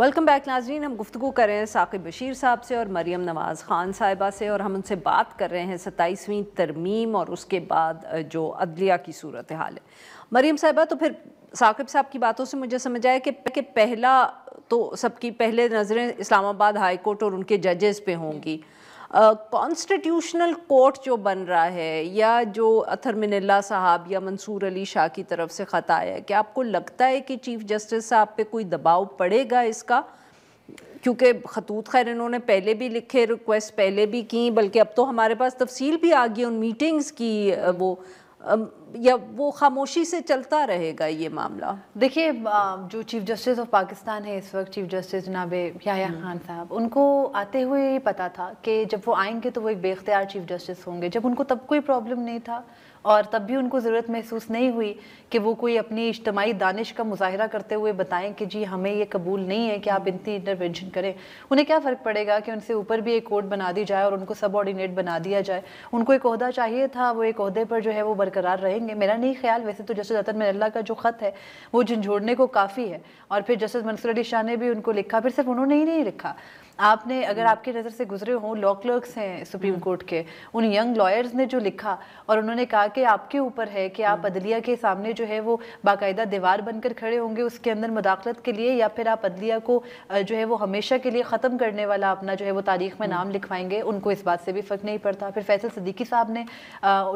Welcome back ناظرین. ہم گفتگو کر رہے ہیں ثاقب بشیر صاحب سے اور مریم نواز خان صاحبہ سے، اور ہم ان سے بات کر رہے ہیں 27ویں ترمیم اور اس کے بعد جو عدلیہ کی صورتحال ہے. مریم صاحبہ، تو پھر ثاقب صاحب کی باتوں سے مجھے سمجھ آیا کہ پہلا تو سب کی پہلے نظریں اسلام آباد ہائی کورٹ اور ان کے ججز پہ ہوں گی. کانسٹیٹیوشنل کورٹ جو بن رہا ہے، یا جو اطہر من اللہ صاحب یا منصور علی شاہ کی طرف سے خط آیا ہے، کیا آپ کو لگتا ہے کہ چیف جسٹس صاحب پہ کوئی دباؤ پڑے گا اس کا؟ کیونکہ خطوط خیر انہوں نے پہلے بھی لکھے، ریکویسٹ پہلے بھی کی، بلکہ اب تو ہمارے پاس تفصیل بھی آ گئی ان میٹنگز کی. یا وہ خاموشی سے چلتا رہے گا یہ معاملہ؟ دیکھیے، جو چیف جسٹس آف پاکستان ہے اس وقت، چیف جسٹس جناب یحییٰ خان صاحب، ان کو آتے ہوئے یہ پتا تھا کہ جب وہ آئیں گے تو وہ ایک بے اختیار چیف جسٹس ہوں گے. جب ان کو تب کوئی پرابلم نہیں تھا اور تب بھی ان کو ضرورت محسوس نہیں ہوئی کہ وہ کوئی اپنی اجتماعی دانش کا مظاہرہ کرتے ہوئے بتائیں کہ جی ہمیں یہ قبول نہیں ہے کہ آپ اتنی انٹرونشن کریں. انہیں کیا فرق پڑے گا کہ ان سے اوپر بھی ایک کورٹ بنا دی جائے اور ان کو سب آرڈینیٹ بنا دیا جائے. ان کو ایک عہدہ چاہیے تھا، وہ ایک عہدے پر جو ہے وہ برقرار رہیں گے. میرا نہیں خیال، ویسے تو جسٹس اطہر من اللہ کا جو خط ہے وہ جھنجھوڑنے کو کافی ہے. اور پھر جسٹس منصور علی شاہ نے بھی ان کو لکھا. پھر صرف انہوں نے ہی نہیں لکھا، آپ نے اگر آپ کی نظر سے گزرے ہوں، لا کلرکس ہیں سپریم کورٹ کے، ان ینگ لائرز نے جو لکھا اور انہوں نے کہا کہ آپ کے اوپر ہے کہ آپ عدلیہ کے سامنے جو ہے وہ باقاعدہ دیوار بن کر کھڑے ہوں گے اس کے اندر مداخلت کے لیے، یا پھر آپ عدلیہ کو جو ہے وہ ہمیشہ کے لیے ختم کرنے والا اپنا جو ہے وہ تاریخ میں نام لکھوائیں گے. ان کو اس بات سے بھی فرق نہیں پڑتا. پھر فیصل صدیقی صاحب نے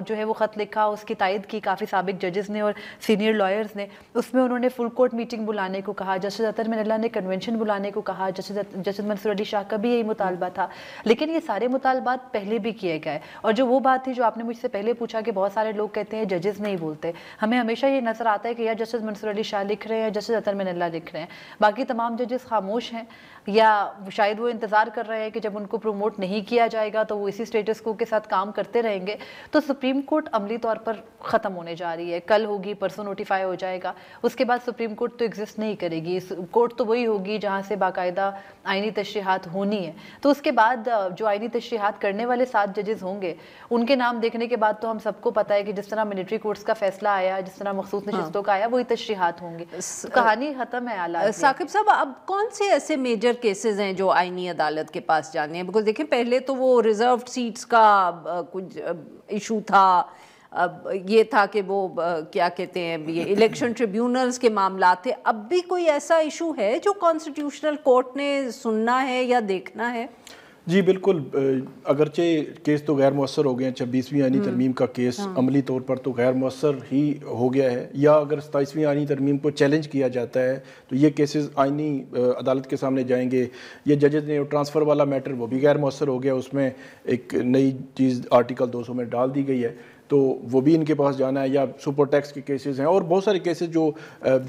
جو ہے وہ خط لکھا، اس کی تائید کی کافی سابق ججز نے اور سینئر لائرز نے. اس میں انہوں نے فل کورٹ میٹنگ بلانے کو کہا. جسٹس اطہر من اللہ نے کنونشن بلانے کو کہا. جسٹس منصور علی شاہ کا بھی یہی مطالبہ تھا. لیکن یہ سارے مطالبات پہلے بھی کیے گئے. اور جو وہ بات تھی جو آپ نے مجھ سے پہلے پوچھا کہ بہت سارے لوگ کہتے ہیں ججز نہیں بولتے، ہمیں ہمیشہ یہ نظر آتا ہے کہ یا جسٹس منصور علی شاہ لکھ رہے ہیں یا جسٹس اطہر من اللہ لکھ رہے ہیں، باقی تمام ججز خاموش ہیں، یا شاید وہ انتظار کر رہے ہیں کہ جب ان کو پروموٹ نہیں کیا جائے گا تو وہ اسی سٹیٹس کو کے ساتھ کام کرتے رہیں گے. تو سپریم کورٹ عملی طور پر ختم ہونے جا رہی ہے. کل ہوگی، پرسوں نوٹیفائی ہو جائے گا. اس کے بعد سپریم کورٹ تو ایگزسٹ نہیں کرے گی. کورٹ تو وہی ہوگی جہاں سے باقاعدہ آئینی تشریحات ہونی ہے. تو اس کے بعد جو آئینی تشریحات کرنے والے 7 ججز ہوں گے، ان کے نام دیکھنے کے بعد تو ہم سب کو پتہ ہے کہ جس طرح ملٹری کورٹس کا فیصلہ آیا، جس طرح مخصوص نشستوں کا آیا، وہی تشریحات ہوں گے. کہانی ختم ہے. ثاقب صاحب، اب کون سے ایسے میجر کیسز ہیں جو آئینی عدالت کے پاس جانے ہیں؟ بیکاز دیکھیں، پہلے تو وہ ریزروڈ سیٹس کا کچھ ایشو تھا، یہ تھا کہ وہ کیا کہتے ہیں، یہ الیکشن ٹریبیونلز کے معاملات تھے. اب بھی کوئی ایسا ایشو ہے جو کانسٹیٹیوشنل کورٹ نے سننا ہے یا دیکھنا ہے؟ جی بالکل. اگرچہ کیس تو غیر مؤثر ہو گئے ہیں، 26ویں آئینی ترمیم کا کیس عملی طور پر تو غیر مؤثر ہی ہو گیا ہے. یا اگر 27ویں آئینی ترمیم کو چیلنج کیا جاتا ہے تو یہ کیسز آئینی عدالت کے سامنے جائیں گے. یہ ججز نے ٹرانسفر والا میٹر وہ بھی غیر مؤثر ہو گیا، اس میں ایک نئی چیز آرٹیکل 200 میں ڈال دی گئی ہے، تو وہ بھی ان کے پاس جانا ہے. یا سپر ٹیکس کے کیسز ہیں اور بہت سارے کیسز جو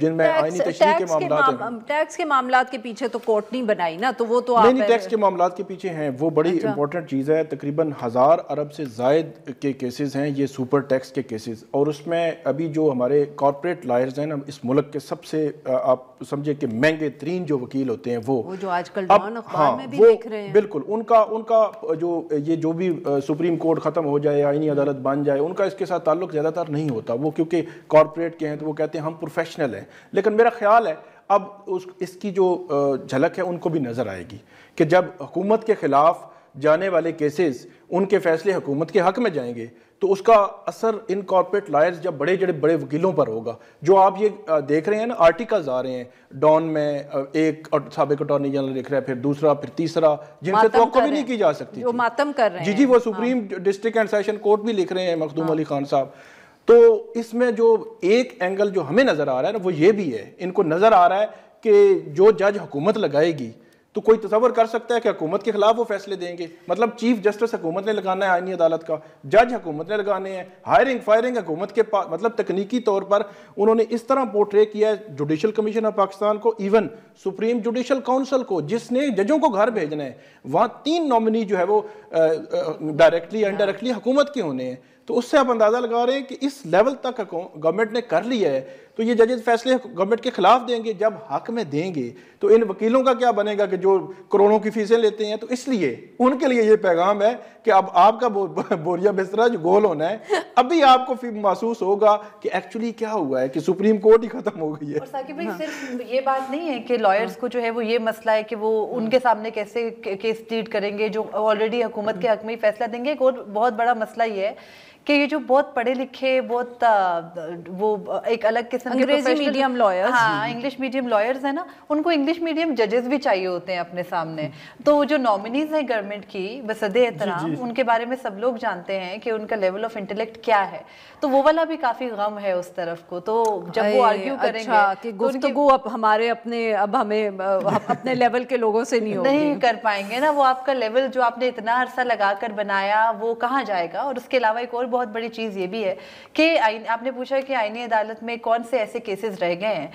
جن میں آئینی تشریح کے معاملات ہیں. ٹیکس کے معاملات کے پیچھے تو کورٹ نہیں بنائی نا، تو وہ تو نہیں، ٹیکس کے معاملات کے پیچھے ہیں. وہ بڑی امپورٹنٹ چیز ہے. تقریباً 1000 ارب سے زائد کے کیسز ہیں یہ سپر ٹیکس کے کیسز. اور اس میں ابھی جو ہمارے کارپوریٹ لائرز ہیں نا، اس ملک کے سب سے آپ سمجھے کہ مہنگے ترین جو وکیل ہوتے ہیں، وہ جو آج کل ڈان اخبار میں بھی دیکھ رہے ہیں. بالکل ان کا جو بھی سپریم کورٹ ختم ہو جائے، آئینی عدالت بن جائے، ان کا اس کے ساتھ تعلق زیادہ تر نہیں ہوتا. وہ کیونکہ کارپوریٹ کے ہیں تو وہ کہتے ہیں ہم پروفیشنل ہیں. لیکن میرا خیال ہے اب اس کی جو جھلک ہے ان کو بھی نظر آئے گی کہ جب حکومت کے خلاف جانے والے کیسز، ان کے فیصلے حکومت کے حق میں جائیں گے تو اس کا اثر ان کارپوریٹ لائرز جب بڑے وکیلوں پر ہوگا. جو آپ یہ دیکھ رہے ہیں نا، آرٹیکلز آ رہے ہیں ڈان میں، ایک سابق اٹارنی جنرل لکھ رہا ہے، پھر دوسرا، پھر تیسرا، جن سے توقع بھی نہیں کی جا سکتی، جو ماتم کر رہے ہیں. جی وہ supreme district and session court بھی لکھ رہے ہیں، مخدوم علی خان صاحب. تو اس میں جو ایک اینگل جو ہمیں نظر آ رہا ہے نا، وہ یہ بھی ہے، ان کو نظر آ رہا ہے کہ جو جج حکومت لگائے گی تو کوئی تصور کر سکتا ہے کہ حکومت کے خلاف وہ فیصلے دیں گے؟ مطلب چیف جسٹس حکومت نے لگانا ہے آئینی عدالت کا، جج حکومت نے لگانے ہیں، ہائرنگ فائرنگ حکومت کے پاس. مطلب تکنیکی طور پر انہوں نے اس طرح پورٹرے کیا ہے جوڈیشل کمیشن آف پاکستان کو، ایون سپریم جوڈیشل کونسل کو، جس نے ججوں کو گھر بھیجنا ہے. وہاں 3 نومنی جو ہے وہ ڈائریکٹلی یا انڈائریکٹلی حکومت کے ہونے ہیں. تو اس سے آپ اندازہ لگا رہے ہیں کہ اس لیول تک گورنمنٹ نے کر لیا ہے. تو یہ ججز فیصلے گورنمنٹ کے خلاف دیں گے. جب حق میں دیں گے تو ان وکیلوں کا کیا بنے گا کہ جو کروڑوں کی فیسیں لیتے ہیں. تو اس لیے ان کے لیے یہ پیغام ہے کہ اب آپ کا بوریا بسترا جو گول ہونا ہے, ابھی آپ کو محسوس ہوگا کہ ایکچولی کیا ہوا ہے, کہ سپریم کورٹ ہی ختم ہو گئی ہے. اور ثاقب بھائی صرف یہ بات نہیں ہے کہ لائرز کو جو ہے وہ یہ مسئلہ ہے کہ وہ ان کے سامنے کیسے کیس ٹریٹ کریں گے جو آلریڈی حکومت کے حق میں ہی فیصلہ دیں گے. ایک اور بہت بڑا مسئلہ یہ ہے کہ یہ جو بہت پڑھے لکھے, بہت وہ ایک الگ قسم کے انگریزی میڈیم لائرز, ہاں انگلش میڈیم لائرز ہیں نا, ان کو انگلش میڈیم ججز بھی چاہیے ہوتے ہیں اپنے سامنے. تو جو نامنیز ہیں گورنمنٹ کی بصد احترام, ان کے بارے میں سب لوگ جانتے ہیں کہ ان کا لیول آف انٹلیکٹ کیا ہے. تو وہ والا بھی کافی غم ہے اس طرف کو. تو جب وہ آرگیو کریں گے کہ گفتگو اب ہمارے اپنے, اب ہمیں اپنے لیول کے لوگوں سے نہیں کر پائیں گے نا. وہ آپ کا لیول جو آپ نے اتنا عرصہ لگا کر بنایا وہ کہاں جائے گا. اور اس کے علاوہ ایک اور بہت بڑی چیز یہ بھی ہے کہ آپ نے پوچھا کہ آئینی عدالت میں کون سے ایسے کیسز رہ گئے ہیں.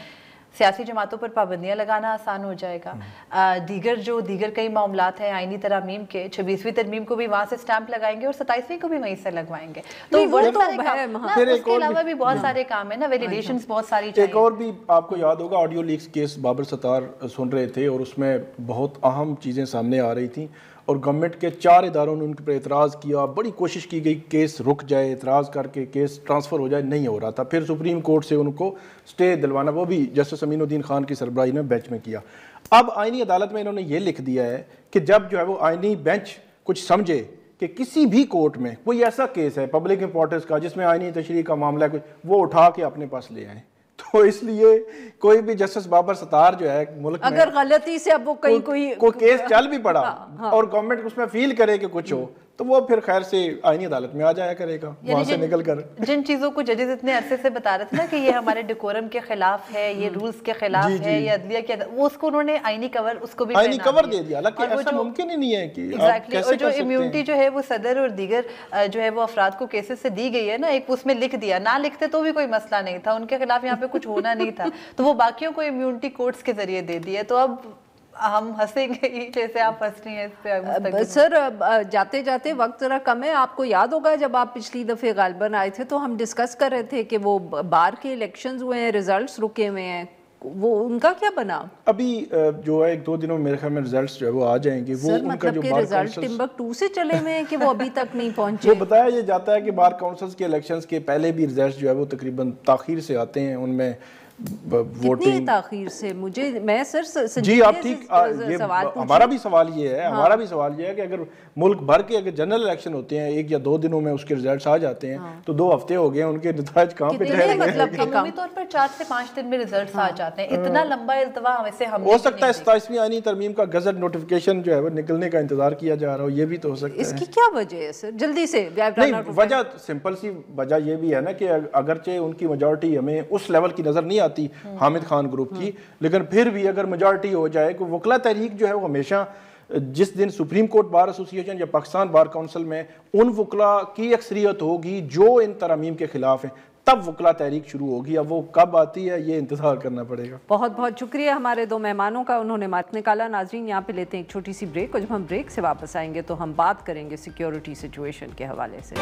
سیاسی جماعتوں پر پابندیاں لگانا آسان ہو جائے گا. دیگر کئی معاملات ہیں آئینی ترامیم کے, 26ویں ترمیم کو بھی وہاں سے سٹیمپ لگائیں گے اور 27ویں کو بھی وہیں سے لگوائیں گے. تو بڑے سارے کام, اس کے علاوہ بھی بہت سارے کام ہیں نا, ویلیڈیشنز بہت ساری چاہیے. ایک اور بھی آپ کو یاد ہوگا آڈیو لیکس کیس بابر ستار سن رہے تھے اور اس میں بہت اہم چیزیں سامنے آ رہی تھیں اور گورنمنٹ کے 4 اداروں نے ان پر اعتراض کیا. بڑی کوشش کی گئی کیس رک جائے, اعتراض کر کے کیس ٹرانسفر ہو جائے, نہیں ہو رہا تھا. پھر سپریم کورٹ سے ان کو سٹے دلوانا, وہ بھی جسٹس امین الدین خان کی سربراہی میں بینچ میں کیا. اب آئینی عدالت میں انہوں نے یہ لکھ دیا ہے کہ جب جو ہے وہ آئینی بینچ کچھ سمجھے کہ کسی بھی کورٹ میں کوئی ایسا کیس ہے پبلک امپورٹنس کا جس میں آئینی تشریح کا معاملہ ہے, وہ اٹھا کے اپنے پاس لے آئیں. تو اس لیے کوئی بھی جسٹس بابر ستار جو ہے ملک میں اگر غلطی سے اب وہ کوئی کیس چل بھی پڑا اور گورنمنٹ اس میں فیل کرے کہ کچھ ہو, تو وہ پھر خیر سے آئینی عدالت میں آ جایا کرے گا وہاں سے نکل کر. جن چیزوں کو ججز اتنے عرصے سے بتا رہے تھے نا کہ یہ ہمارے ڈیکورم کے خلاف ہے, یہ رولز کے خلاف ہے, یہ عدلیہ کے, وہ اس کو انہوں نے آئینی کور, اس کو بھی آئینی کور دے دیا. حالانکہ ایسا ممکن ہی نہیں ہے کہ ایگزیکٹلی. اور جو امیونٹی جو ہے وہ صدر اور دیگر جو ہے وہ افراد کو کیسز سے دی گئی ہے نا, ایک اس میں لکھ دیا, نہ لکھتے تو بھی کوئی مسئلہ نہیں تھا, ان کے خلاف یہاں پہ کچھ ہونا نہیں تھا, تو وہ باقیوں کو امیونٹی کورٹس کے ذریعے دے دی ہے. تو اب ہم ہنسیں گے ہی جیسے آپ ہنس رہی ہیں اس پہ. سر جاتے جاتے وقت ذرا کم ہے. آپ کو یاد ہوگا جب آپ پچھلی دفعہ غالباً آئے تھے تو ہم ڈسکس کر رہے تھے کہ وہ بار کے الیکشنز ہوئے ہیں, ریزلٹس رکے ہوئے ہیں, وہ ان کا کیا بنا؟ ابھی جو ہے 1-2 دنوں میں میرے خیال میں ریزلٹس جو ہے وہ آ جائیں گے. وہ ان کا جو بار ریزلٹ ٹمبکٹو سے چلے ہوئے ہیں کہ وہ ابھی تک نہیں پہنچے. وہ بتایا یہ جاتا ہے کہ بار کاؤنسلز کے الیکشنز کے پہلے بھی ریزلٹس جو ہے وہ تقریباً تاخیر سے آتے ہیں. ان میں کتنی تاخیر سے؟ میں سر جی آپ ٹھیک, ہمارا بھی سوال یہ ہے کہ اگر ملک بھر کے اگر جنرل الیکشن ہوتے ہیں 1 یا 2 دنوں میں اس کے ریزلٹس آ جاتے ہیں تو 2 ہفتے ہو گئے, ان کے نتائج کہاں پہ ٹھہر گئے. مطلب عمومی طور پر 4 سے 5 دن میں ریزلٹس آ جاتے ہیں. اتنا لمبا التوا ویسے ہم ہو سکتا ہے 27ویں آئینی ترمیم کا گزٹ نوٹیفیکیشن جو ہے وہ نکلنے کا انتظار کیا جا رہا ہو, یہ بھی تو ہو سکتا ہے. اس کی کیا وجہ ہے سر جلدی سے؟ نہیں, وجہ سمپل سی وجہ یہ بھی ہے نا کہ اگرچہ ان کی میجورٹی ہمیں اس لیول کی نظر نہیں آتی حامد خان گروپ کی, لیکن پھر بھی اگر میجورٹی ہو جائے کہ وکلا تحریک جو ہے وہ ہمیشہ جس دن سپریم کورٹ بار ایسوسی ایشن یا پاکستان بار کونسل میں ان وکلا کی اکثریت ہوگی جو ان ترامیم کے خلاف ہیں, تب وکلا تحریک شروع ہوگی. اب وہ کب آتی ہے یہ انتظار کرنا پڑے گا. بہت بہت شکریہ ہمارے 2 مہمانوں کا, انہوں نے مات نکالا. ناظرین یہاں پہ لیتے ہیں ایک چھوٹی سی بریک, اور جب ہم بریک سے واپس آئیں گے تو ہم بات کریں گے سیکیورٹی سچویشن کے حوالے سے.